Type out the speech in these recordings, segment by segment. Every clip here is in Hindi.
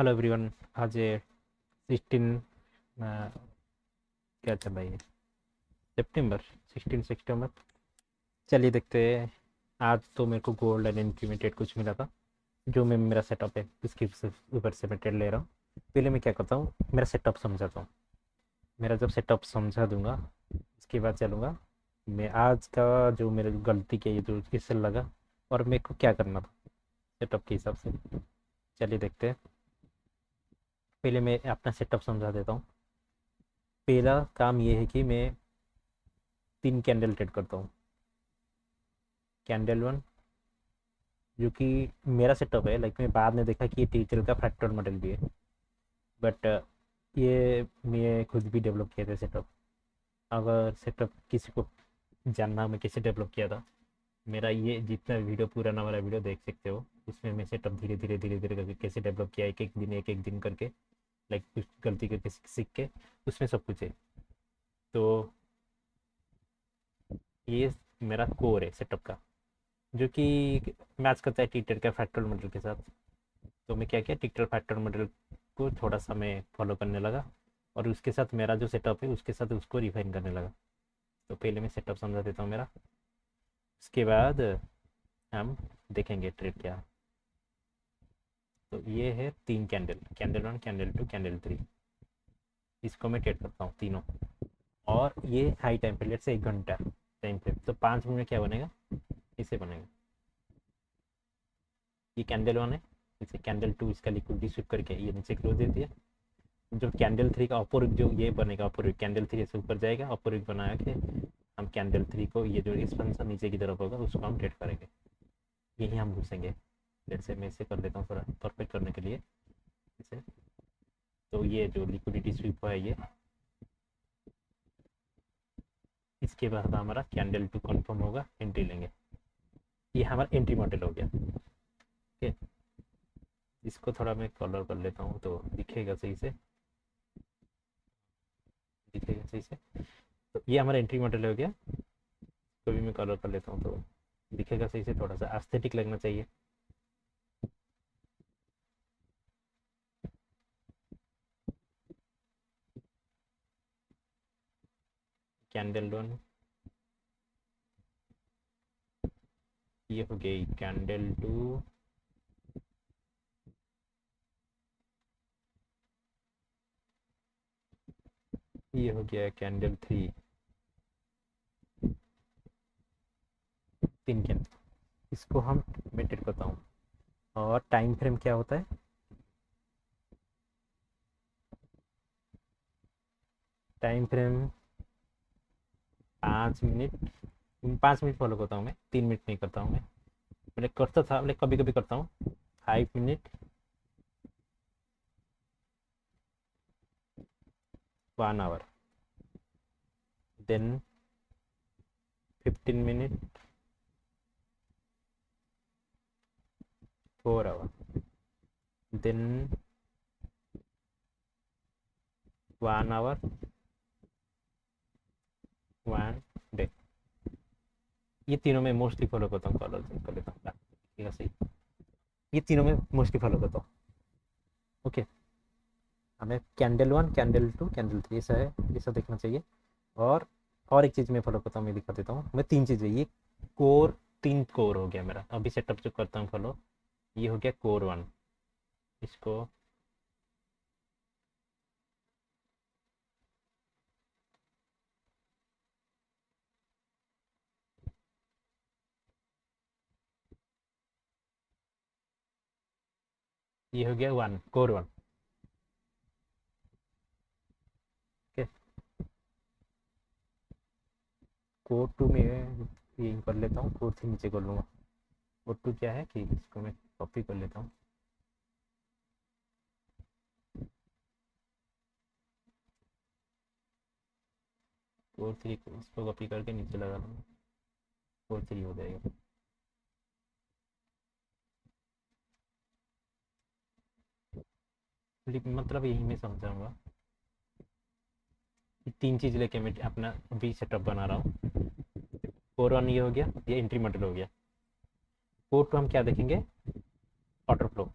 Hello everyone. आज 16 क्या चल रहा है? सितंबर, 16 सितंबर। चलिए देखते हैं। आज तो मेरे को गोल्ड एंड इंक्रीमेंटेड कुछ मिला था, जो मैं मेरा सेटअप है उसके ऊपर से मैं ट्रेड ले रहा हूँ। पहले मैं क्या करता हूँ, मेरा सेटअप समझाता हूँ। मेरा जब सेटअप समझा दूंगा उसके बाद चलूँगा मैं आज का जो मेरे गलती की है, जो किससे लगा और मेरे को क्या करना था सेटअप के हिसाब से। चलिए देखते हैं। पहले मैं अपना सेटअप समझा देता हूँ। पहला काम ये है कि मैं 3 कैंडल ट्रेड करता हूँ। कैंडल वन, जो कि मेरा सेटअप है, लाइक मैं बाद में देखा कि ये टीचर का फ्रैक्टल मॉडल भी है, बट ये मैं खुद भी डेवलप किया था सेटअप। अगर सेटअप किसी को जानना मैं कैसे डेवलप किया था, मेरा ये जितना वीडियो पुराना वाला वीडियो देख सकते हो। उसमें मैं सेटअप धीरे धीरे धीरे धीरे करके कैसे डेवलप किया, एक एक दिन करके, लाइक कुछ गलती करके सीख के, उसमें सब कुछ है। तो ये मेरा कोर है सेटअप का, जो कि मैच करता है टीचर का फ्रैक्टल मॉडल के साथ। तो मैं क्या किया, टिक्टर फैक्टर मॉडल को थोड़ा सा मैं फॉलो करने लगा, और उसके साथ मेरा जो सेटअप है उसके साथ उसको रिफाइन करने लगा। तो पहले मैं सेटअप समझा देता हूँ मेरा, उसके बाद हम देखेंगे ट्रेड क्या है। तो ये है 3 candle, candle one, candle two, candle three. इसको मैं ट्रेड करता हूँ तीनों। और ये हाई टाइम पे, लेट से 1 घंटा टाइम पे, तो 5 मिनट में क्या बनेगा, इसे बनेगा। ये कैंडल वन है, इसे कैंडल टू, इसका लिक्विडिटी स्विप करके ये नीचे क्लोज देती है। जो कैंडल थ्री का अपोरिक जो ये बनेगा, अपोरिक कैंडल थ्री से ऊपर जाएगा, अपोरिक बना के हम कैंडल थ्री को, ये जो एक्सपेंशन नीचे की तरफ होगा उसको हम ट्रेड करेंगे। यही हम घुसेंगे। जैसे मैं इसे कर देता हूँ थोड़ा परफेक्ट करने के लिए इसे। तो ये जो लिक्विडिटी स्वीप है ये, इसके बाद हमारा कैंडल टू कन्फर्म होगा, एंट्री लेंगे। ये हमारा एंट्री मॉडल हो गया। ओके, इसको थोड़ा मैं कलर कर लेता हूँ तो दिखेगा सही से, दिखेगा सही से। तो ये हमारा एंट्री मॉडल हो गया। तो भी मैं कलर कर लेता हूँ तो दिखेगा सही से, थोड़ा सा एस्थेटिक लगना चाहिए। कैंडल वन, ये हो गई कैंडल टू, ये हो गया कैंडल थ्री। 3 कैंडल, इसको हम मेंटेन करता हूँ। और टाइम फ्रेम क्या होता है, time frame 5 minute. 5 minute follow करता हूँ मैं, 3 मिनट नहीं करता हूँ मैं। मैंने करता था, मैं कभी कभी करता हूँ 5 minute, 1 hour, then 15 minute, 4 hour, then 1 hour, 1 day. ये तीनों मैं मोस्टली फॉलो करता हूँ, कलर चेंज कर लेता हूँ, ठीक है सही। ये तीनों मैं मोस्टली फॉलो करता हूँ। ओके, हमें candle one, candle two, candle three ऐसा है, ऐसा देखना चाहिए। और और एक चीज़ मैं फॉलो करता हूँ, मैं दिखा देता हूँ। मैं 3 चीज़ें, ये कोर, 3 कोर हो गया मेरा अभी सेटअप जो करता हूँ फॉलो। ये हो गया कोर वन, इसको ये हो गया one, core one. Okay, core two में ये कर लेता हूँ, कोर थ्री नीचे कर लूँगा। कोर टू क्या है कि इसको मैं कॉपी कर लेता हूँ। कोर थ्री को इसको कॉपी करके नीचे लगा लूँगा, कोर थ्री हो जाएगा। लेकिन मतलब यही मैं समझाऊंगा कि 3 चीज़ लेके मैं अपना अभी सेटअप बना रहा हूँ। कोर वन ये हो गया, ये एंट्री मॉडल हो गया। कोर टू हम क्या देखेंगे, ऑर्डर फ्लो।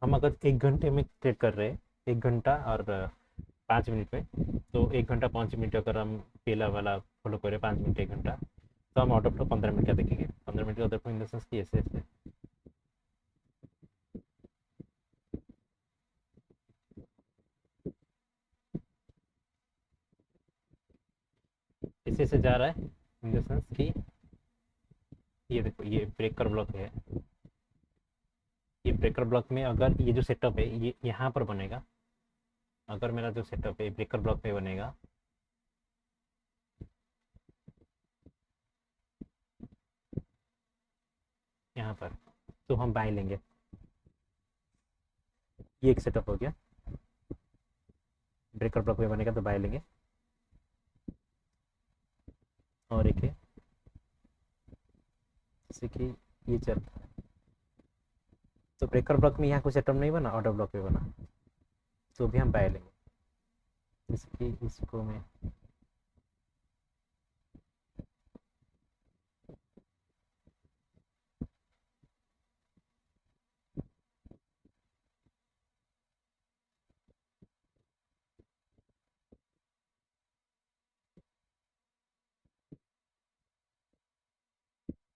हम अगर 1 घंटे में ट्रेड कर रहे हैं, 1 घंटा और 5 मिनट में, तो 1 घंटा 5 मिनट अगर हम पहला वाला फॉलो करें, 5 मिनट 1 घंटा, तो हम आउट ऑफ 15 मिनट का देखेंगे। 15 मिनट का out of in the sense कि ऐसे ऐसे ऐसे ऐसे जा रहा है, इन द सेंस कि ये देखो ये ब्रेकर ब्लॉक है। ये ब्रेकर ब्लॉक में अगर ये जो सेटअप है ये यहाँ पर बनेगा, अगर मेरा जो सेटअप है ब्रेकर ब्लॉक में बनेगा, यहाँ पर, तो हम बाय लेंगे। ये एक सेटअप हो गया, ब्रेकर ब्लॉक में बनेगा तो बाय लेंगे। और एक है जैसे कि ये चल, तो ब्रेकर ब्लॉक में यहाँ कोई सेटअप नहीं बना, ऑर्डर ब्लॉक में बना, तो भी हम बाय लेंगे। जैसे कि इसको मैं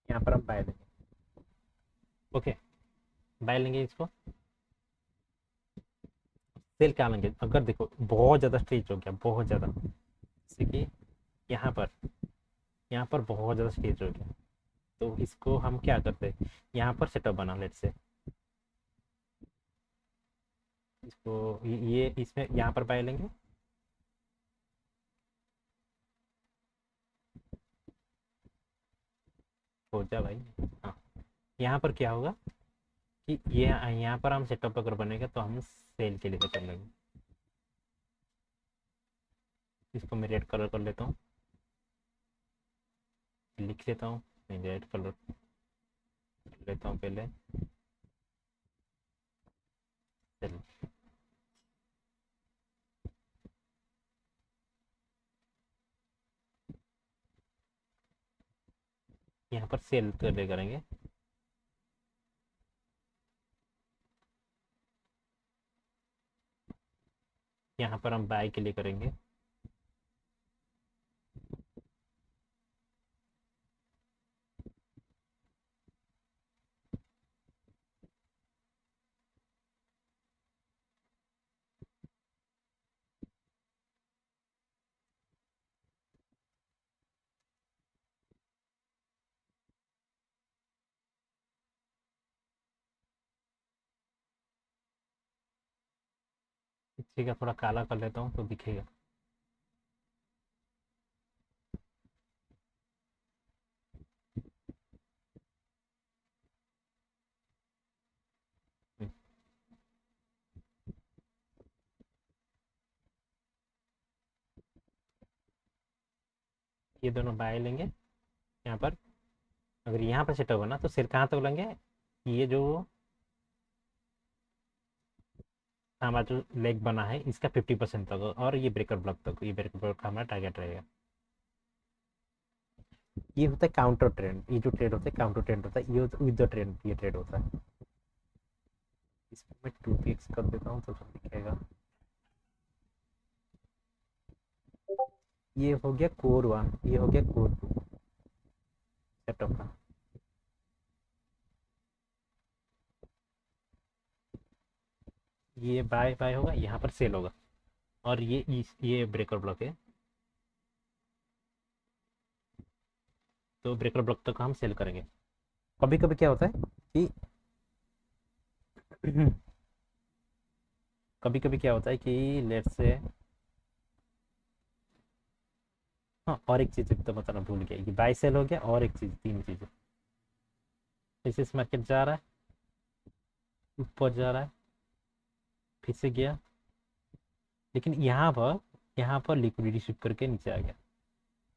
यहाँ पर हम बाय लेंगे। ओके, बाय लेंगे इसको। सेल क्या लेंगे, अगर देखो बहुत ज़्यादा स्टेज हो गया, बहुत ज़्यादा, जैसे कि यहाँ पर, यहाँ पर बहुत ज़्यादा स्टेज हो गया, तो इसको हम क्या करते हैं, यहाँ पर सेटअप बना लेट से, इसको ये इसमें यहाँ पर बाय लेंगे। हो जा भाई। हाँ, यहाँ पर क्या होगा कि ये यहाँ पर हम सेटअप अगर बनेगा तो हम सेल के लिए कर लेंगे। इसको मैं रेड कलर कर लेता हूँ, लिख लेता हूँ, नहीं रेड कलर कर लेता हूँ पहले, सेल। यहाँ पर सेल कर ले करेंगे। यहाँ पर हम बाय के लिए करेंगे। इसी का थोड़ा काला कर लेता हूँ तो दिखेगा। ये दोनों बाय लेंगे। यहाँ पर अगर यहाँ पर सेटअप होना तो सिर कहाँ तक लेंगे, ये जो हमारा जो लेग बना है इसका 50% तक, और ये ब्रेकर ब्लॉक तक, ये ब्रेकर ब्लॉक का हमारा टारगेट रहेगा। ये होता है काउंटर ट्रेंड, ये जो ट्रेड होता है काउंटर ट्रेंड होता है, ये विद द ट्रेंड ये ट्रेड होता है। इसको मैं 2px कर देता हूँ तो सब दिखेगा। ये हो गया कोर 1, ये हो गया कोर 2 सेटअप का। ये बाय बाय होगा, यहाँ पर सेल होगा, और ये ब्रेकर ब्लॉक है, तो ब्रेकर ब्लॉक तक हम सेल करेंगे। कभी कभी क्या होता है कि कभी कभी क्या होता है कि लेट से, हाँ और एक चीज़ तो बताना भूल गया, ये बाय सेल हो गया, और एक चीज़, तीन चीज़ें। जैसे इस मार्केट जा रहा है, ऊपर जा रहा है, फिर से गया, लेकिन यहाँ पर लिक्विडिटी शिफ्ट करके नीचे आ गया,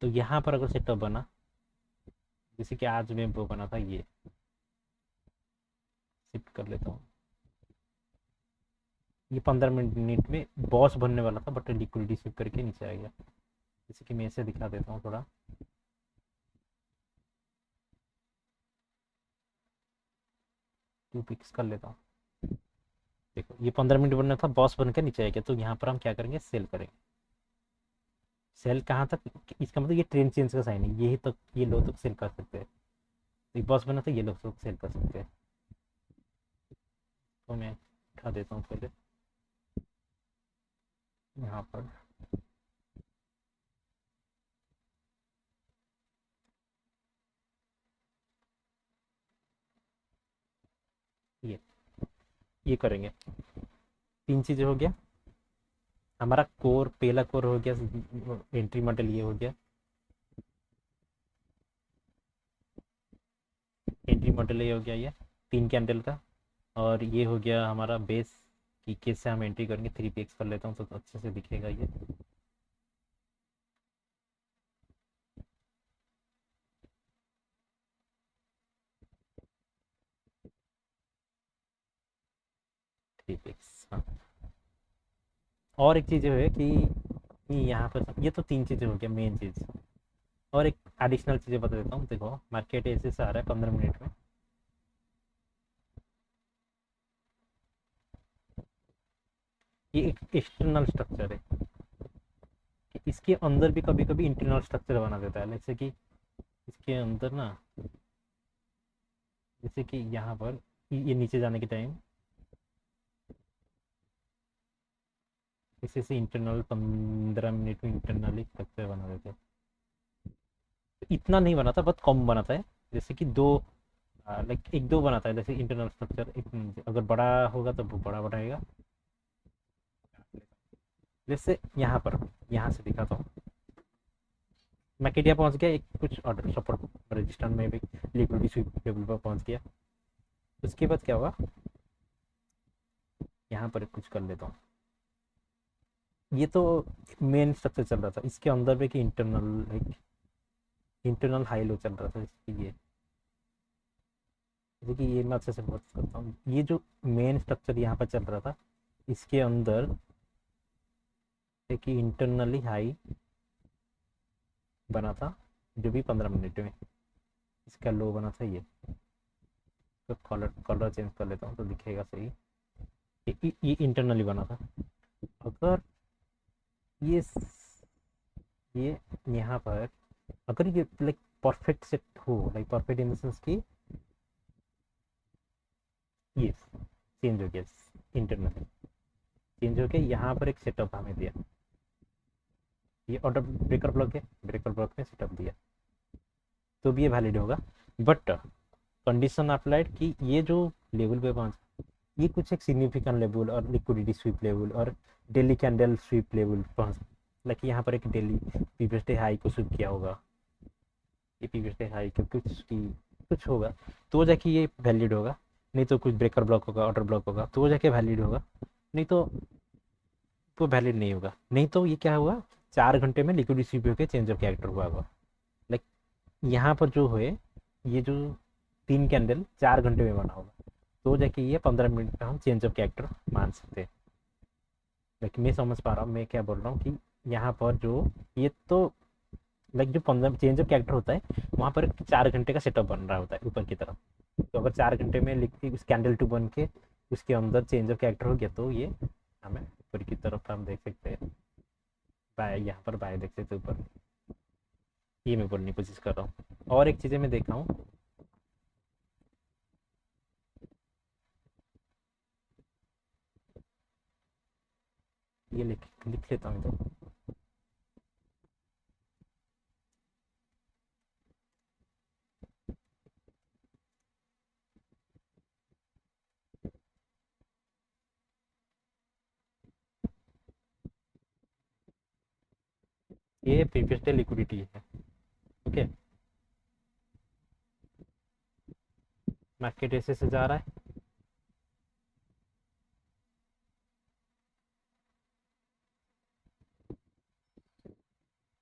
तो यहाँ पर अगर सेटअप बना, जैसे कि आज में वो बना था, ये शिफ्ट कर लेता हूँ, ये 15 मिनट में बॉस बनने वाला था, बट लिक्विडिटी शिफ्ट करके नीचे आ गया। जैसे कि मैं इसे दिखा देता हूँ थोड़ा, 2 पिक्स कर लेता हूँ। ये 15 मिनट बनना था, बॉस बन के नीचे आएगा, तो यहाँ पर हम क्या करेंगे, सेल करेंगे। सेल कहाँ तक, इसका मतलब ये ट्रेन चेंज का साइन है, यही तक ये लो तक सेल कर सकते हैं। एक बॉस बना था, ये लोग तक सेल कर सकते हैं। तो मैं उठा देता हूँ पहले यहाँ पर। ये ये करेंगे। 3 चीज़ें हो गया हमारा। कोर, पहला कोर हो गया, एंट्री मॉडल ये हो गया, एंट्री मॉडल ये हो गया, ये 3 कैंडल का। और ये हो गया हमारा बेस, कि कैसे हम एंट्री करेंगे। 3px कर लेता हूँ तो अच्छे से दिखेगा ये। थ्री पिक्स, हाँ। और एक चीज़ है कि यहाँ पर ये तो 3 चीज़ें हो गया मेन चीज़। और एक एडिशनल चीज़ें बता देता हूँ। देखो मार्केट ऐसे से आ रहा है 15 मिनट में। ये एक एक्सटर्नल स्ट्रक्चर है, कि इसके अंदर भी कभी कभी इंटरनल स्ट्रक्चर बना देता है। जैसे कि इसके अंदर ना, जैसे कि यहाँ पर ये नीचे जाने के टाइम इसे से इंटरनल 15 मिनट में इंटरनली स्ट्रक्चर बना देते हैं। तो इतना नहीं बनाता, बहुत कम बनाता है। जैसे कि दो, लाइक एक दो बनाता है जैसे इंटरनल स्ट्रक्चर। एक अगर बड़ा होगा तो वो बड़ा बनाएगा। जैसे यहाँ पर, यहाँ से दिखाता हूँ। मैकेडिया पहुंच गया, एक कुछ ऑर्डर सपोर्ट रजिस्टर में भी लिक्विडिटी स्वीप लेवल पर पहुंच गया। उसके बाद क्या हुआ, यहाँ पर कुछ कर लेता हूँ। ये तो मेन स्ट्रक्चर चल रहा था, इसके अंदर भी कि इंटरनल, एक इंटरनल हाई लो चल रहा था इसकी। ये जैसे कि ये मैं अच्छे से बात करता हूँ, ये जो मेन स्ट्रक्चर यहाँ पर चल रहा था, इसके अंदर एक इंटरनली हाई बना था, जो भी 15 मिनट में। इसका लो बना था ये। तो कलर कलर चेंज कर लेता हूँ तो दिखेगा सही। ये इंटरनली बना था। अगर ये ये यहाँ पर अगर ये लाइक परफेक्ट सेट हो, like perfect in the sense की ये चेंज हो गया, इंटरनली चेंज हो गया, यहाँ पर एक सेटअप हमें दिया। ये ऑर्डर ब्रेकर ब्लॉक है, ब्रेकर ब्लॉक में सेटअप दिया, तो भी ये वैलिड होगा। बट कंडीशन अप्लाइड कि ये जो लेवल पे पहुंच, ये कुछ एक सिग्निफिकेंट लेवल और लिक्विडिटी स्वीप लेवल और डेली कैंडल स्वीप लेवल पहुंच, लाइक यहाँ पर एक डेली प्रीवियस डे हाई को स्वीप किया होगा, ये प्रीवियस डे हाई को कुछ की कुछ होगा, तो जाके ये वैलिड होगा। नहीं तो कुछ ब्रेकर ब्लॉक होगा, ऑर्डर ब्लॉक होगा, तो जाके वैलिड होगा। नहीं तो वो वैलिड नहीं होगा। नहीं तो ये क्या हुआ, 4 घंटे में लिक्विडिटी स्वीप होकर चेंज ऑफ कैरेक्टर हुआ होगा। लाइक यहाँ पर जो है, ये जो 3 कैंडल 4 घंटे में बना होगा, तो जाके ये 15 मिनट का हम चेंज ऑफ कैरेक्टर मान सकते हैं। लेकिन मैं समझ पा रहा हूँ मैं क्या बोल रहा हूँ, कि यहाँ पर जो ये तो लाइक जो 15 चेंज ऑफ कैरेक्टर होता है, वहाँ पर 4 घंटे का सेटअप बन रहा होता है ऊपर की तरफ। तो अगर 4 घंटे में लिख उस कैंडल टू बन के उसके अंदर चेंज ऑफ कैरेक्टर हो गया, तो ये हमें ऊपर की तरफ हम देख सकते हैं। बाय, यहाँ पर बाय देख सकते हैं ऊपर। ये मैं बोलने की कोशिश कर रहा हूँ। और एक चीज़ें मैं देखा हूँ, ये लिख लिख लेता हूँ तो। ये प्रीवियस डे लिक्विडिटी है। ओके, मार्केट ऐसे से जा रहा है।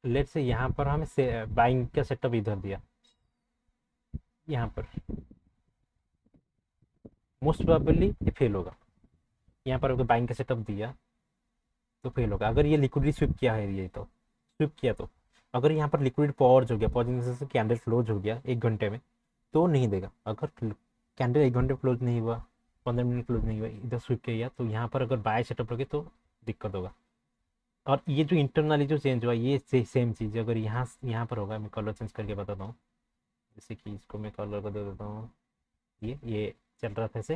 लेट से यहाँ पर हमें से बाइंग का सेटअप इधर दिया, यहाँ पर मोस्ट प्रोबेबली ये फेल होगा। यहाँ पर अगर बाइंग का सेटअप दिया तो फेल होगा। अगर ये लिक्विडिटी स्विप किया है, ये तो स्विप किया, तो अगर यहाँ पर लिक्विड पॉज हो गया, पॉजिंग से कैंडल क्लोज हो गया 1 घंटे में, तो नहीं देगा। अगर कैंडल 1 घंटे क्लोज नहीं हुआ, 15 मिनट क्लोज नहीं हुआ, इधर स्विप किया तो यहाँ पर अगर बाय सेटअप लगे तो दिक्कत होगा। और ये जो इंटरनली जो चेंज हुआ ये सेम चीज़ अगर यहाँ यहाँ पर होगा, मैं कलर चेंज करके बताता हूँ। जैसे कि इसको मैं कलर बदल देता हूँ, ये चल रहा था ऐसे,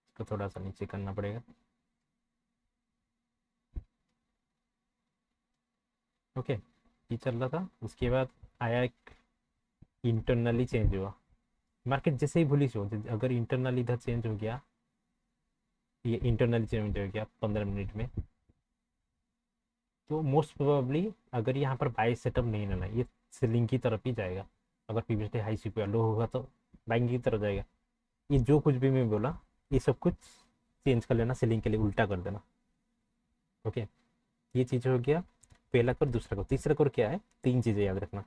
इसको थोड़ा सा नीचे करना पड़ेगा। ओके, ये चल रहा था, उसके बाद आया एक इंटरनली चेंज हुआ, मार्केट जैसे ही बुलिश हो, अगर इंटरनली इधर चेंज हो गया, ये इंटरनली चेंज हो गया 15 मिनट में, तो मोस्ट प्रोबेबली अगर यहाँ पर बाई सेटअप नहीं लेना, ये सेलिंग की तरफ ही जाएगा। अगर प्रीवियसली हाई सीपीआर लो होगा तो बाइंग की तरफ जाएगा। ये जो कुछ भी मैं बोला ये सब कुछ चेंज कर लेना, सेलिंग के लिए उल्टा कर देना। ओके, ये चीज़ हो गया पहला कोर, दूसरा कोर, तीसरा कोर क्या है, 3 चीज़ें याद रखना।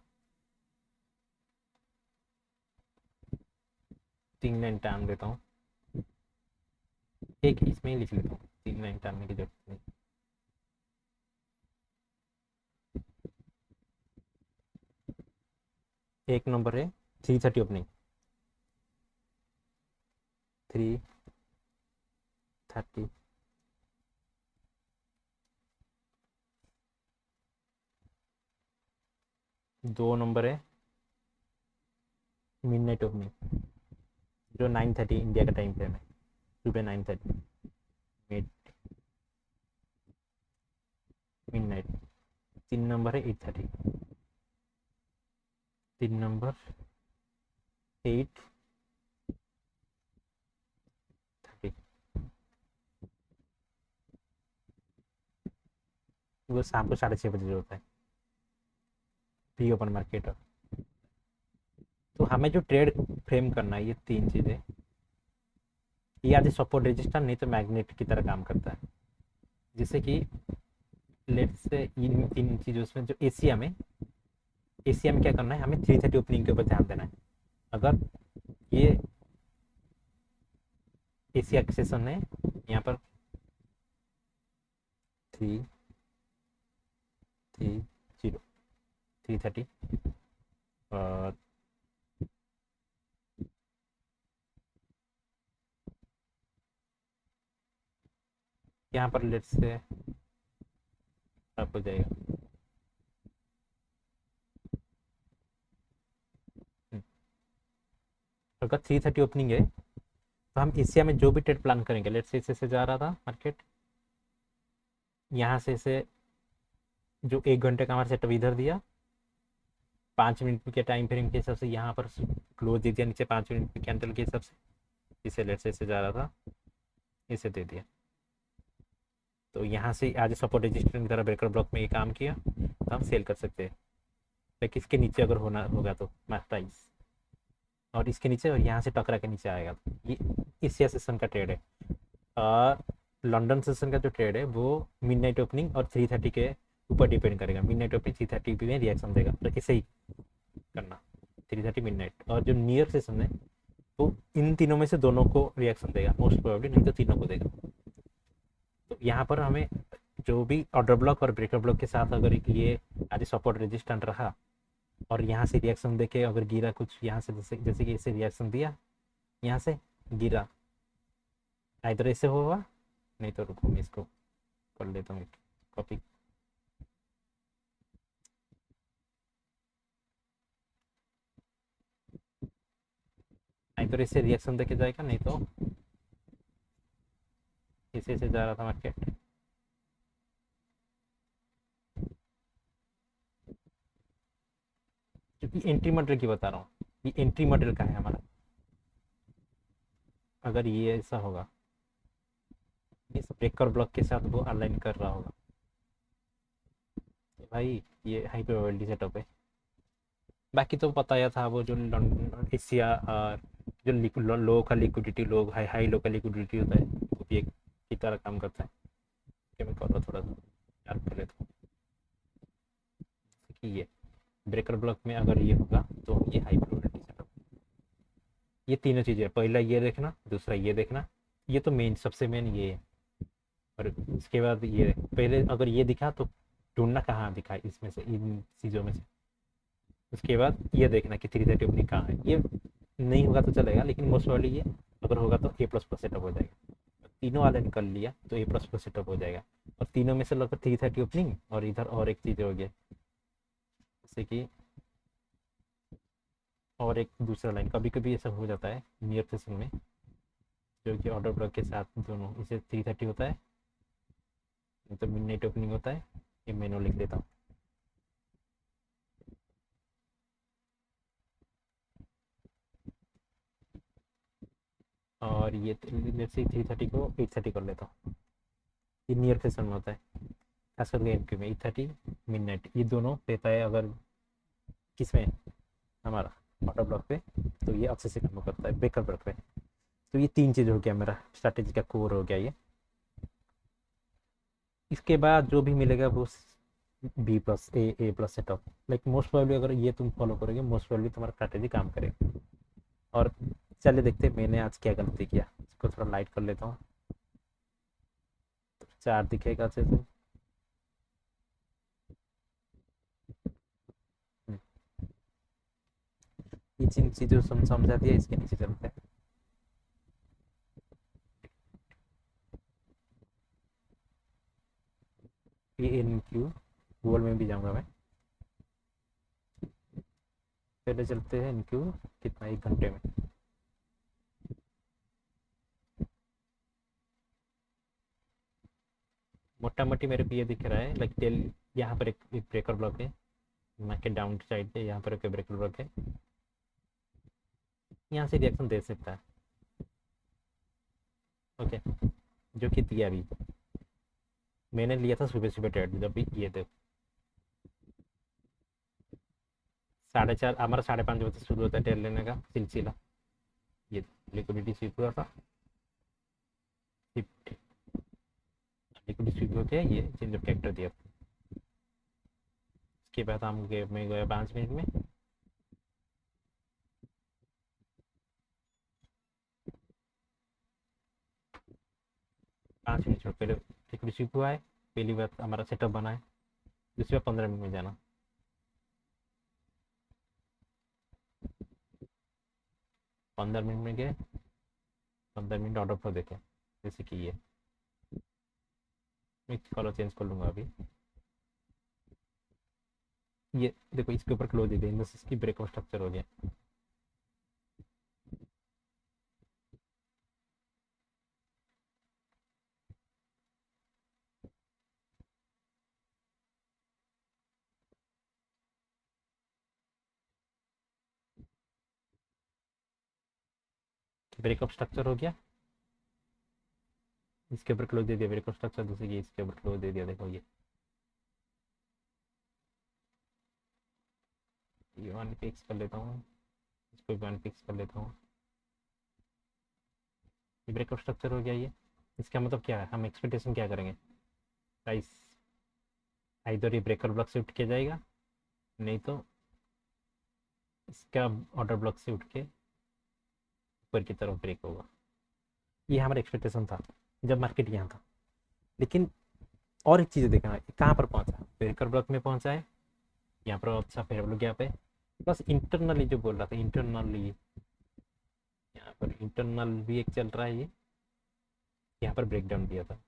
3 लाइन टाइम देता हूँ, एक इसमें ही लिख लेता हूँ, 3 लाइन टाइमने की जरूरत नहीं। एक नंबर है 330 ओपनिंग, 330। 2 नंबर है मिडनाइट ओपनिंग, जो 9:30 इंडिया का टाइम फ्रेम है, सुबह 9:30 मिड मिडनाइट। 3 नंबर है 8:30, 3 नंबर 8:30, वो शाम को 6:30 बजे होता है प्री ओपन मार्केट। तो हमें जो ट्रेड फ्रेम करना है, ये 3 चीज़ें, ये आदि सपोर्ट रेजिस्टर नहीं तो मैग्नेट की तरह काम करता है। जैसे कि लेट्स से इन 3 चीज़ों में जो एशिया में क्या करना है, हमें 330 ओपनिंग के ऊपर ध्यान देना है। अगर ये एशिया का सेशन है, यहाँ पर 330 330 और यहाँ पर लेट्स से अप हो जाएगा। अगर 330 ओपनिंग है तो हम एशिया में जो भी ट्रेड प्लान करेंगे, लेट्स से इसे जा रहा था मार्केट, यहाँ से इसे जो 1 घंटे का हमारा सेटअप इधर दिया, 5 मिनट के टाइम फ्रेम के हिसाब से यहाँ पर क्लोज दे दिया नीचे, 5 मिनट के कैंडल के हिसाब से, इसे लेट्स से इसे जा रहा था, इसे दे दिया, तो यहाँ से आज सपोर्ट रजिस्टर की तरह ब्रेकर ब्लॉक में ये काम किया, तो हम सेल कर सकते हैं। लेकिन इसके नीचे अगर होना होगा तो प्राइस, और इसके नीचे और यहाँ से टकरा के नीचे आएगा, तो ये एशिया सेशन का ट्रेड है। और लंदन सेशन का जो ट्रेड है वो मिडनाइट ओपनिंग और 330 के ऊपर डिपेंड करेगा। मिडनाइट ओपनिंग 330 में रिएक्शन देगा, तो इसे ही करना 330 मिडनाइट। और जो नियर सेशन है वो इन तीनों में से दोनों को रिएक्शन देगा मोस्ट प्रोबेबली, नहीं तो तीनों को देगा। तो यहाँ पर हमें जो भी ऑर्डर ब्लॉक और ब्रेकर ब्लॉक के साथ अगर ये आज सपोर्ट रेजिस्टेंट रहा और यहाँ से रिएक्शन देके अगर गिरा कुछ यहाँ से, जैसे जैसे कि इसे रिएक्शन दिया, यहाँ से गिरा, इधर ऐसे होगा, नहीं तो रुको मैं इसको कर लेता हूँ कॉपी। इधर इससे रिएक्शन देके जाएगा, नहीं तो इसे से जा रहा था मार्केट, क्योंकि एंट्री मटेरियल की बता रहा हूँ, ये एंट्री मटेरियल का है हमारा। अगर ये ऐसा होगा, इस ब्रेकर ब्लॉक के साथ वो अलाइन कर रहा होगा, तो भाई ये हाई प्रोबेबिलिटी सेटअप है। बाकी तो बताया था वो जो एशिया और जो लो का लिक्विडिटी, लो हाई हाई लो का लिक्विडिटी होता है, वो भी एक की तरह काम करता है। मैं कर रहा थोड़ा सा याद कर लेता हूँ कि ये ब्रेकर ब्लॉक में अगर ये होगा तो ये हाई प्रोबेबिलिटी सेटअप। ये तीनों चीज़ें, पहला ये देखना, दूसरा ये देखना, ये तो मेन सबसे मेन ये है। और इसके बाद ये पहले अगर ये दिखा तो ढूंढना कहाँ दिखा इसमें से, इन चीज़ों में से। उसके बाद ये देखना कि 330 ओपनिंग कहाँ है, ये नहीं होगा तो चलेगा, लेकिन मोस्ट प्रॉब्ली ये अगर होगा तो ए प्लस प्लस सेटअप हो जाएगा। तीनों वाले निकल लिया तो ए प्लस प्लस सेटअप हो जाएगा। और तीनों में से लगभग 330 ओपनिंग, और इधर और एक चीज़ हो गया, जैसे कि और एक दूसरा लाइन कभी कभी ऐसा हो जाता है नियर सेशन में, जो कि ऑर्डर ब्लॉक के साथ दोनों, इसे 330 होता है, तो मिडनाइट ओपनिंग होता है। ये मैंने लिख देता हूँ। और ये जैसे 330 को 830 कर लेता हूँ। ये नियर सेशन में होता है, खास करके एमक्यू में 830 मिडनाइट ये दोनों रहता है। अगर किसमें, हमारा ऑर्डर ब्लॉक पे, तो ये अच्छे से काम करता है ब्रेकर ब्लॉक पे। तो ये तीन चीज़ हो गया, मेरा स्ट्रैटेजी का कोर हो गया ये। इसके बाद जो भी मिलेगा वो B plus A plus setup, like most probably अगर ये तुम फॉलो करोगे मोस्ट प्रोबेबली तुम्हारा स्ट्रैटेजी काम करेगा। और चलिए देखते हैं मैंने आज क्या गलती किया, इसको थोड़ा लाइट कर लेता हूँ तो चार दिखेगा अच्छे से। ये जिन चीज़ों समझा दिया, इसके नीचे चलते हैं। ये एन क्यू गूगल में भी जाऊँगा मैं। पहले चलते हैं एन क्यू, कितना 1 घंटे में। मोटा मोटी मेरे को ये दिख रहा है, लाइक टेल यहाँ पर एक ब्रेकर ब्लॉक है, मार्केट डाउन साइड पे यहाँ पर एक ब्रेकर ब्लॉक है, यहाँ से रिएक्शन दे सकता है। ओके, जो कि दिया भी, मैंने लिया था सुबह सुबह ट्रेड, जब भी ये थे 4:30, हमारा 5:30 बजे शुरू होता है ट्रेड लेने का सिलसिला। ये लिक्विडिटी स्वीप हुआ था, लिक्विडिटी स्वीप होके ये चेंज ऑफ कैरेक्टर दिया। इसके बाद हम गेम में गए 5 मिनट में, 5 मिनट छोड़ पहले लिक्विडिटी स्वीप हुआ है, पहली बात हमारा सेटअप बना है। दूसरी बात 15 मिनट में जाना, 15 मिनट में गए, 15 मिनट ऑर्डर फ्लो देखे, जैसे कि ये मैं कलर चेंज कर लूँगा अभी। ये देखो इसके ऊपर क्लोज दे दिया, इसकी ब्रेकआउट स्ट्रक्चर हो गया। ब्रेकअप स्ट्रक्चर हो गया, इसके ऊपर क्लोज दे दिया ब्रेकअप स्ट्रक्चर, जैसे कि इसके ऊपर क्लोज दे दिया। देखो ये 1 पिक्स कर लेता हूँ, इसको 1 पिक्स कर लेता हूँ। ये ब्रेकअप स्ट्रक्चर हो गया ये। इसका मतलब क्या है, हम एक्सपेक्टेशन क्या करेंगे, प्राइस इधर ये ब्रेकर ब्लॉक से उठ के जाएगा, नहीं तो इसका ऑर्डर ब्लॉक से उठ के ऊपर की तरफ ब्रेक होगा। ये हमारा एक्सपेक्टेशन था जब मार्केट यहाँ था। लेकिन और एक चीज़ देखना, कहाँ पर पहुँचा, ब्रेकर ब्लॉक में पहुँचा है, यहाँ पर अच्छा फेवरेबल गैप है। बस इंटरनली जो बोल रहा था, इंटरनली यहाँ पर इंटरनल भी एक चल रहा है, ये यहाँ पर ब्रेक डाउन दिया था।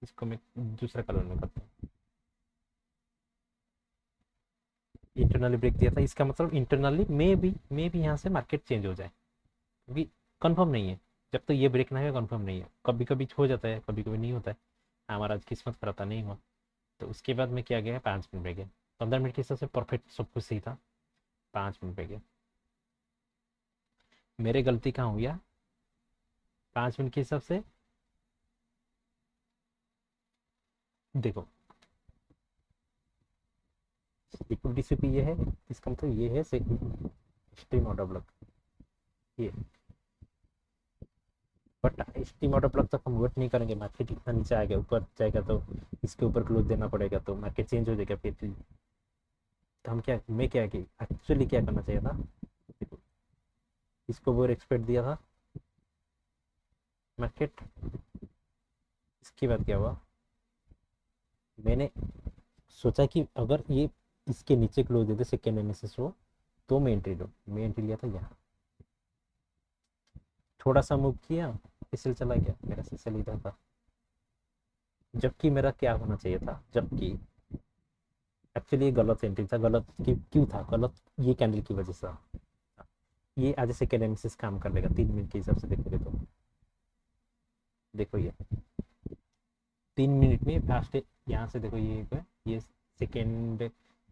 इसको मैं दूसरा कलर में करता हूँ, इंटरनली ब्रेक दिया था, इसका मतलब इंटरनली मे भी यहाँ से मार्केट चेंज हो जाए, क्योंकि कंफर्म नहीं है। जब तक तो ये ब्रेक ना है कंफर्म नहीं है, कभी कभी हो जाता है कभी कभी नहीं होता है। हमारा आज किस्मत खराब था, नहीं हुआ। तो उसके बाद में क्या गया, 5 मिनट पे गया। 15 मिनट के हिसाब से परफेक्ट सब कुछ सही था, 5 मिनट पे गया। मेरे गलती कहाँ हो गया, 5 मिनट के हिसाब से देखो लिक्विडिटी स्वीप ये है, इसका मतलब ये है स्ट्रीम ऑर्डर ब्लॉक ये। बट स्टीम ऑर्डर ब्लॉक तक हम वेट नहीं करेंगे, मार्केट इतना नीचे आएगा ऊपर जाएगा तो इसके ऊपर क्लोज देना पड़ेगा, तो मार्केट चेंज हो जाएगा फिर। तो हम क्या, मैं क्या कि एक्चुअली क्या करना चाहिए था, इसको वो एक्सपेक्ट दिया था मार्केट। इसके बाद क्या हुआ, मैंने सोचा कि अगर ये इसके नीचे क्लोज देते सेकेंड एनालिसिस हो तो मैं एंट्री लूँ। मैं एंट्री लिया था यहाँ, थोड़ा सा मूव किया, सीसीएल चला गया, मेरा सीसीएल इधर था, जबकि मेरा क्या होना चाहिए था, जबकि एक्चुअली ये गलत एंट्री था। गलत क्यों था गलत? ये कैंडल की वजह से। ये आज सेकेंड एनालिसिस काम कर लेगा 3 मिनट के हिसाब से देखोगे तो। देखो ये 3 मिनट में फास्ट, यहाँ से देखो ये सेकेंड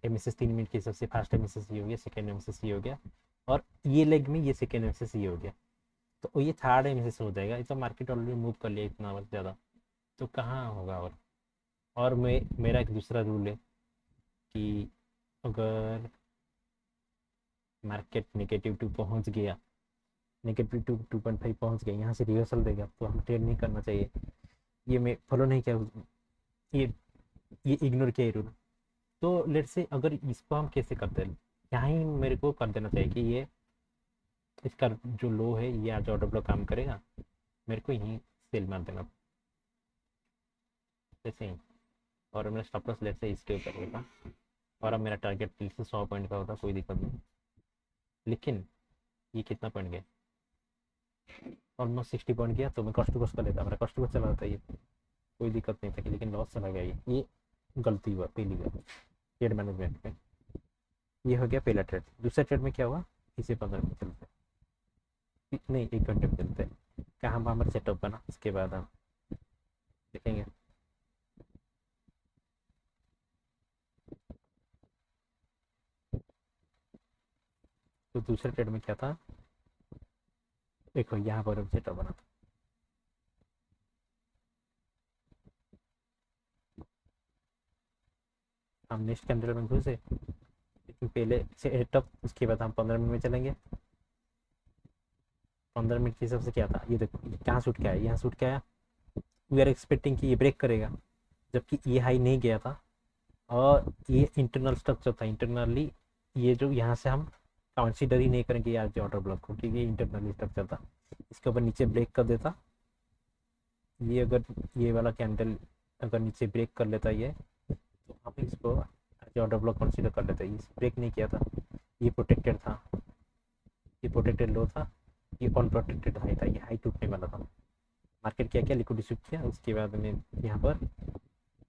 एमएसएस 3 मिनट के हिसाब से फास्ट एमएसएस ये हो गया, सेकेंड एमएसएस ये हो गया, और ये लेग में ये सेकेंड एमएसएस ये हो गया, तो ये थर्ड एमएसएस हो जाएगा। ये तो मार्केट ऑलरेडी मूव कर लिया इतना ज़्यादा, तो कहाँ होगा। और मेरा एक दूसरा रूल है कि अगर मार्केट नेगेटिव 2 पहुँच गया, नेगेटिव 2.5 पहुँच गया, यहाँ से रिवर्सल देगा, तो हम ट्रेड नहीं करना चाहिए। ये मैं फॉलो नहीं किया, ये ये इग्नोर किया रूल। तो लेट से अगर इसको हम कैसे करते हैं, यहाँ ही मेरे को कर देना चाहिए कि ये इसका जो लो है ये आज ऑर्डर ब्लॉक काम करेगा, मेरे को यहीं सेल मार देना जैसे ही, और मेरा स्टॉप लॉस लेट से इसके ऊपर होगा, और अब मेरा टारगेट फिर से 100 पॉइंट का होता, कोई दिक्कत नहीं। लेकिन ये कितना पॉइंट गया, ऑलमोस्ट 60 पॉइंट गया, तो मैं कॉस्ट टू कॉस्ट कर लेता, मेरा कॉस्ट टू कॉस्ट चला जाता, ये कोई दिक्कत नहीं था, लेकिन लॉस चला गया। ये गलती हुआ पहली बार ट्रेड मैनेजमेंट में। ये हो गया पहला ट्रेड। दूसरा ट्रेड में क्या हुआ, इसे 15 मिनट चलते नहीं 1 घंटे में चलते, कहाँ हमारा सेटअप बना, उसके बाद हम देखेंगे। तो दूसरे ट्रेड में क्या था, देखो यहाँ पर सेटअप बना, हम नेक्स्ट कैंडल में घुसे, लेकिन पहले सेटअप, उसके बाद हम 15 मिनट में चलेंगे। 15 मिनट के हिसाब से क्या था, ये देखो कहाँ शूट क्या है, यहाँ शूट क्या आया, वी आर एक्सपेक्टिंग कि ये ब्रेक करेगा, जबकि ये हाई नहीं गया था, और ये इंटरनल स्ट्रक्चर था। इंटरनली ये जो यहाँ से हम कंसिडर ही नहीं करेंगे यार जो ऑर्डर ब्लॉक को, क्योंकि ये इंटरनली स्ट्रक्चर था। इसके ऊपर नीचे ब्रेक कर देता, ये अगर ये वाला कैंडल अगर नीचे ब्रेक कर लेता ये, तो हम इसको ऑर्डर ब्लॉक कंसिडर कर लेते हैं। ये ब्रेक नहीं किया था, ये प्रोटेक्टेड था, ये प्रोटेक्टेड लो था, ये अनप्रोटेक्टेड हाई था, ये हाई टूटने वाला था। मार्केट क्या किया, लिक्विडिटी स्विप किया, उसके बाद में यहाँ पर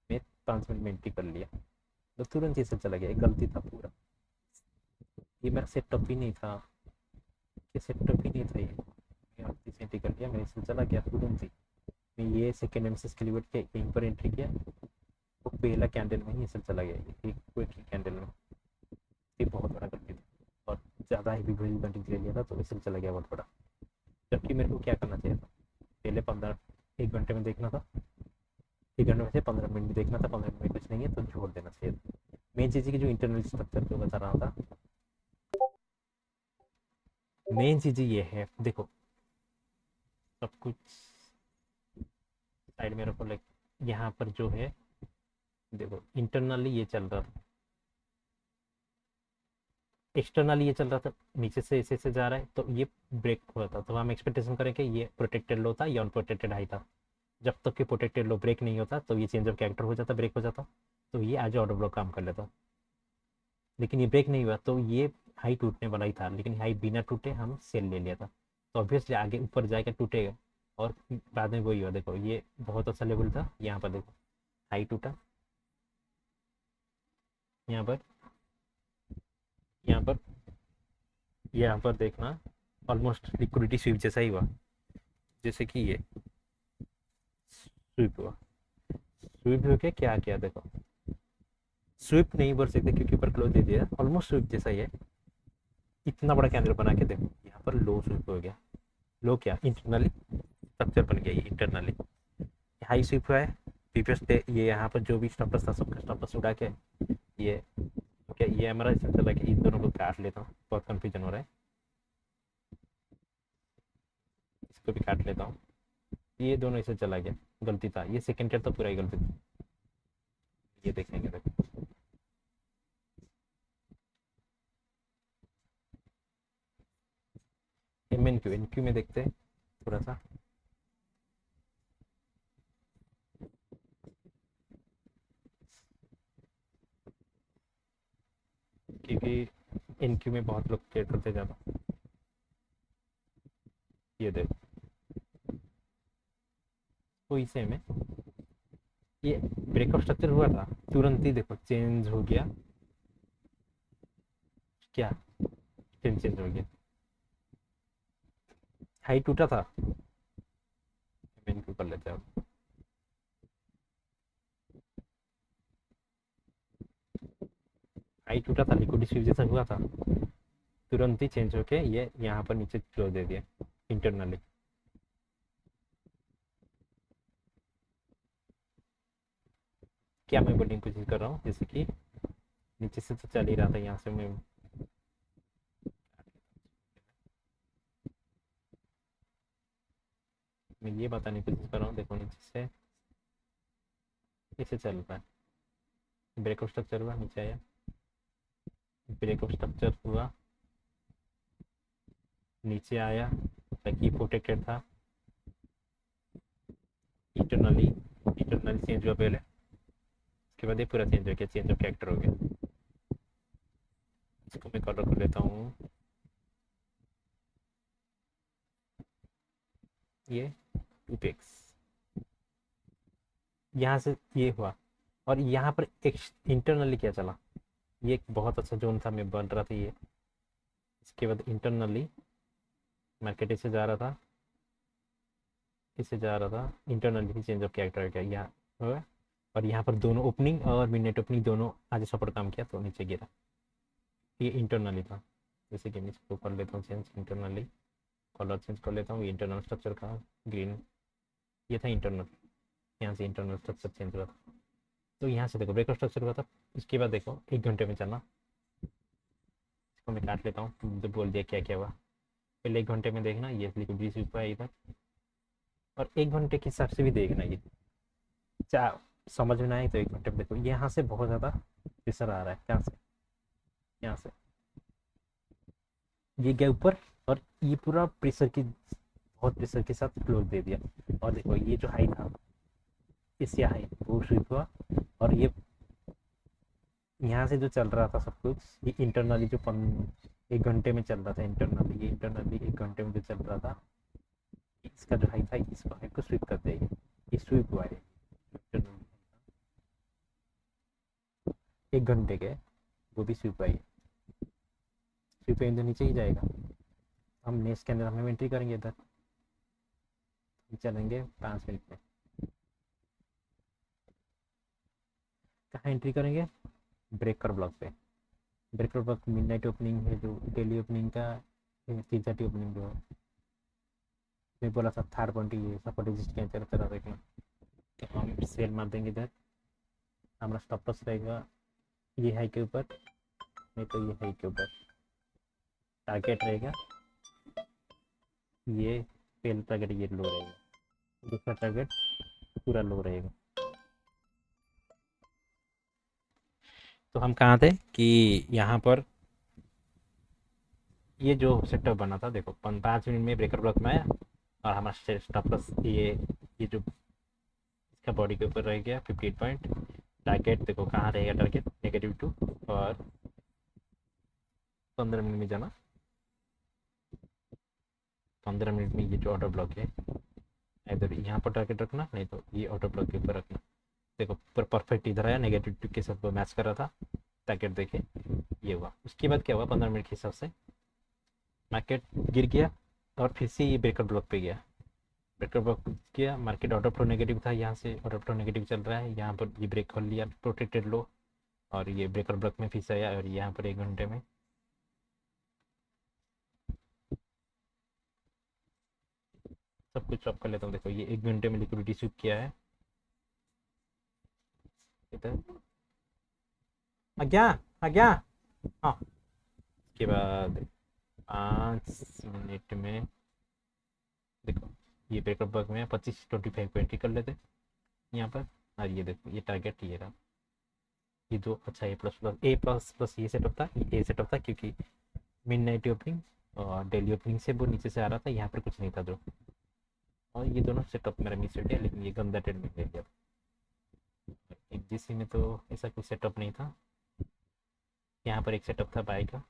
मैं 5 मिनट में एंट्री कर लिया, तो तुरंत ये सब चला गया। एक गलती था पूरा, ये मेरा सेटअप ही नहीं था, ये सेटअप ही नहीं था, ये गलती से एंट्री कर लिया, मेरे से चला गया तुरंत ही। मैं ये सेकेंड एमएसएस के लिए वेट किया, यहीं पर एंट्री किया, वो पहला कैंडल में ही ये सब चला गया, ये एक क्विक कैंडल में। ये बहुत बड़ा गलती था, और ज़्यादा ही विजिबिलिटी ले लिया था, तो इसलिए चला गया बहुत बड़ा। जबकि मेरे को क्या करना चाहिए था, पहले 1 घंटे में देखना था, 1 घंटे में से 15 मिनट में देखना था, 15 मिनट में कुछ नहीं है तो छोड़ देना चाहिए था। मेन चीज़ की जो इंटरनल स्ट्रक्चर जो बता रहा था, मेन चीज़ ये है, देखो सब कुछ साइड में रखो, लाइक यहाँ पर जो है देखो इंटरनली ये चल रहा था, एक्सटर्नली ये चल रहा था, नीचे से ऐसे से जा रहा है, तो ये ब्रेक हुआ था, तो हम एक्सपेक्टेशन करें कि ये प्रोटेक्टेड लो था, ये अनप्रोटेक्टेड हाई था। जब तक कि प्रोटेक्टेड लो ब्रेक नहीं होता, तो ये चेंज ऑफ कैरेक्टर हो जाता, ब्रेक हो जाता, तो ये आज ऑर्डर ब्लॉक काम कर लेता। लेकिन ये ब्रेक नहीं हुआ, तो ये हाई टूटने वाला ही था, लेकिन हाई बिना टूटे हम सेल ले लिया था, तो ऑब्वियसली आगे ऊपर जाएगा टूटेगा, और बाद में वही हुआ। देखो ये बहुत अच्छा लेवल था, यहाँ पर देखो हाई टूटा, यहाँ पर, यहाँ पर, यहाँ पर देखना ऑलमोस्ट लिक्विडिटी स्वीप जैसा ही हुआ, जैसे कि ये स्वीप हुआ, स्वीप होके क्या किया देखो, स्वीप नहीं बोल सकते क्योंकि ऊपर क्लोज दे दिया, ऑलमोस्ट स्वीप जैसा ही है। इतना बड़ा कैंडल बना के देखो, यहाँ पर लो स्वीप हो गया, लो क्या इंटरनली स्ट्रक्चर बन गया, ये इंटरनली हाई स्वीप हुआ है। प्रीवियस डे ये यहाँ पर जो भी स्टॉप लॉस था सबका स्टॉप लॉस उड़ा के, ये क्या ये हमारा इसमें चला कि इन दोनों को काट लेता हूँ, बहुत कन्फ्यूजन हो रहा है, इसको भी काट लेता हूँ, ये दोनों ऐसे चला गया, गलती था, ये सेकेंड ट्रेड तो पूरा ही गलती था। ये देखेंगे देखो, एम एन क्यू में देखते हैं थोड़ा सा, क्योंकि एन क्यू में बहुत लोग ट्रेड करते ज़्यादा। ये देखो कोई सेम है। ये ब्रेकअप स्ट्रक्चर हुआ था, तुरंत ही देखो चेंज हो गया। क्या चेंज हो गया, हाई टूटा था। मेन क्यों कर लेते हैं अब। हाई टूटा था, लिक्विड डिफ्यूजन हुआ था, तुरंत ही चेंज होके ये यहाँ पर नीचे क्लोज दे दिया इंटरनली। क्या मैं बोलने की कोशिश कर रहा हूँ, जैसे कि नीचे से तो चल ही रहा था, यहाँ से मैं ये बताने की कोशिश कर रहा हूँ, देखो नीचे से इसे चल रहा है, ब्रेकअप स्ट्रक्चर हुआ, नीचे आया, ब्रेकअप स्ट्रक्चर हुआ, नीचे आया, ताकि प्रोटेक्टेड था, इंटरनली इंटरनली चेंज हुआ पहले, उसके बाद ये पूरा चेंज हो गया, चेंज ऑफ कैरेक्टर हो गया। इसको मैं कलर कर लेता हूँ, ये 2px, यहाँ से ये हुआ। और यहाँ पर एक इंटरनली क्या चला, ये एक बहुत अच्छा जोन था, मैं बन रहा था ये। इसके बाद इंटरनली मार्केट इसे जा रहा था, इसे जा रहा था, इंटरनली चेंज ऑफ कैरेक्टर क्या यहाँ हुआ। और यहाँ पर दोनों ओपनिंग और मिडनाइट ओपनिंग दोनों आज सपोर्ट काम किया तो नीचे गिरा, ये इंटरनली था। जैसे कि मैं इसको कर लेता हूँ चेंज, इंटरनली कलर चेंज कर लेता हूँ, ये इंटरनल स्ट्रक्चर का ग्रीन, ये था इंटरनल, यहाँ से इंटरनल स्ट्रक्चर चेंज हुआ था। तो यहाँ से देखो ब्रेकअप स्ट्रक्चर हुआ था, इसके बाद देखो 1 घंटे में चलना, इसको मैं काट लेता हूँ, मुझे बोल दिया क्या क्या हुआ। पहले 1 घंटे में देखना, ये लिक्विड 20 है इधर, और 1 घंटे के हिसाब से भी देखना, ये चार समझ में ना आए तो 1 घंटे में देखो, यहाँ से बहुत ज़्यादा प्रेशर आ रहा है, यहाँ से, यहाँ से ये गया ऊपर, और ये पूरा प्रेशर की बहुत प्रेशर के साथ क्लोज दे दिया। और देखो ये जो हाई था, इससे हाई वो स्विप हुआ, और ये यहाँ से जो चल रहा था सब कुछ, ये इंटरनली जो 1 घंटे में चल रहा था, इंटरनली ये इंटरनली 1 घंटे में जो चल रहा था, इसका जो हाई था, इसको हाई को स्विप कर देगा, ये स्विप हुआ है इंटरनली 1 घंटे के, वो भी स्विप आई, स्विप तो नीचे ही जाएगा। हम नेक्स्ट के अंदर हम एंट्री करेंगे इधर, चलेंगे 5 मिनट में, कहाँ एंट्री करेंगे, ब्रेकर ब्लॉक पे। ब्रेकर ब्लॉक मिडनाइट ओपनिंग है, जो डेली ओपनिंग का 3:30 ओपनिंग जो है, मैं बोला था थर्ड पॉइंट ये सपोर्ट एग्जिस्ट क्या चल रहा देखना, तो हम सेल मार देंगे इधर, हमारा स्टॉप लॉस रहेगा ये हाई के ऊपर, नहीं तो ये हाई के ऊपर, टारगेट रहेगा ये, पहला टारगेट ये लो रहेगा, दूसरा टारगेट पूरा लो रहेगा। तो हम कहाँ थे कि यहाँ पर ये जो सेटअप बना था, देखो 5 मिनट में ब्रेकर ब्लॉक में आया, और हमारा स्टॉप लॉस ये जो इसका बॉडी के ऊपर रह गया 58 पॉइंट। टारगेट देखो कहाँ रहेगा, टारगेट -2, और 15 मिनट में जाना, 15 मिनट में ये जो ऑटो ब्लॉक है, इधर यहाँ पर टारगेट रखना, नहीं तो ये ऑटो ब्लॉक के ऊपर रखना। देखो पूरा परफेक्ट इधर आया, -2 के साथ मैच कर रहा था, टारगेट देखे ये हुआ। उसके बाद क्या हुआ, 15 मिनट के हिसाब से मार्केट गिर गया, और फिर से ये ब्रेकर ब्लॉक पे गया, ब्रेकर ब्लॉक किया, मार्केट ऑटो फ्लो नेगेटिव था, यहाँ से ऑटो फ्लो नेगेटिव चल रहा है, यहाँ पर ये ब्रेक खोल लिया प्रोटेक्टेड लो, और ये ब्रेकर ब्लॉक में फिर से आया, और यहाँ पर 1 घंटे में सब कुछ ड्रॉप कर लेता हूँ। देखो ये 1 घंटे में लिक्विडिटी स्वीप किया है इधर, आ गया, आ गया, हाँ। उसके बाद 5 मिनट में देखो ये ब्रेकर ब्लॉक में 25-25 को एंट्री कर लेते यहाँ पर, और ये देखो ये टारगेट ये रहा, ये दो अच्छा ए प्लस ये सेटअप था, ये ए सेटअप था, क्योंकि मिड नाइट ओपनिंग और डेली ओपनिंग से वो नीचे से आ रहा था, यहाँ पर कुछ नहीं था जो, और ये दोनों सेटअप मेरा मिस हो गया, लेकिन ये गंदा ट्रेड में ले गया। एक जीसी में तो ऐसा कोई सेटअप नहीं था, यहाँ पर एक सेटअप था बाई का,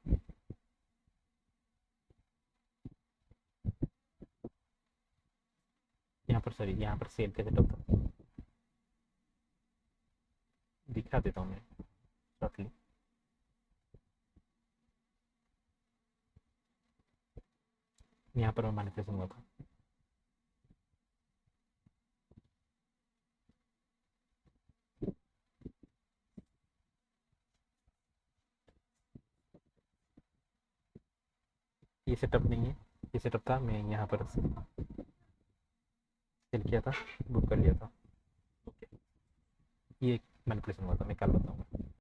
यहाँ पर सॉरी यहाँ पर सेल का सेटअप था, दिखा देता हूँ मैं शॉर्टली। यहाँ पर मैं मैनिपुलेशन हुआ था। ये सेटअप नहीं है, ये सेटअप था, मैं यहाँ पर सेल किया था, बुक कर लिया था। ओके, ये मैनिपुलेशन हुआ था, मैं कल बताऊँगा।